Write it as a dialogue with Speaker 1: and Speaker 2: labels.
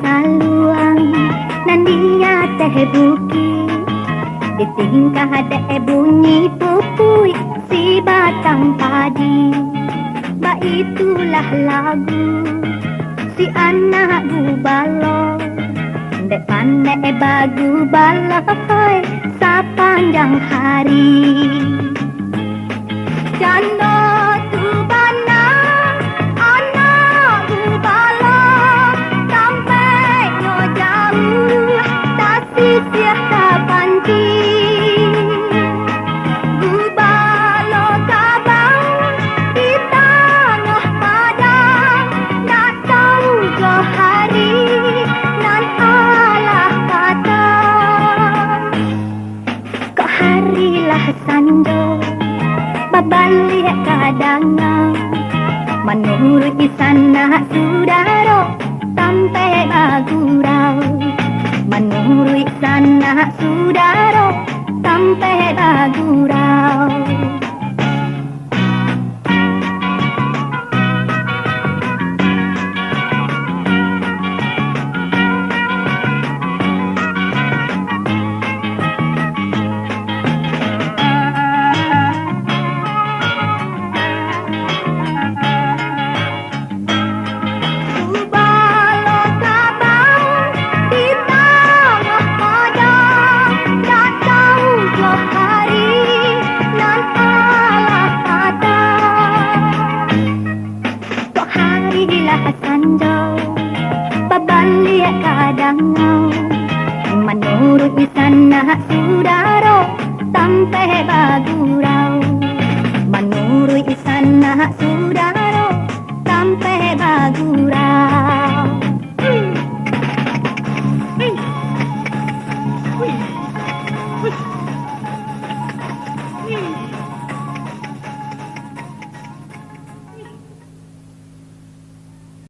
Speaker 1: Saluang nandinya teh buki di tingkah ada bunyi pupui si batang padi. Ba itulah lagu si anak gubalo dek pandai bagu baloi sepanjang hari. Janda tu bana anak gubalo sampai no jauh tak sisiah tak panci. Gubalo kabang di tengah padang tak tahu jo hari nan alah kata. Kok harilah sanjo babalik kadangan menurut sana sudaro sampai bagurau. Menurut sana sudaro sampai bagurau. Babalik kadangau menurut sana sudaro sampai bagurau. Menurut sana sudaro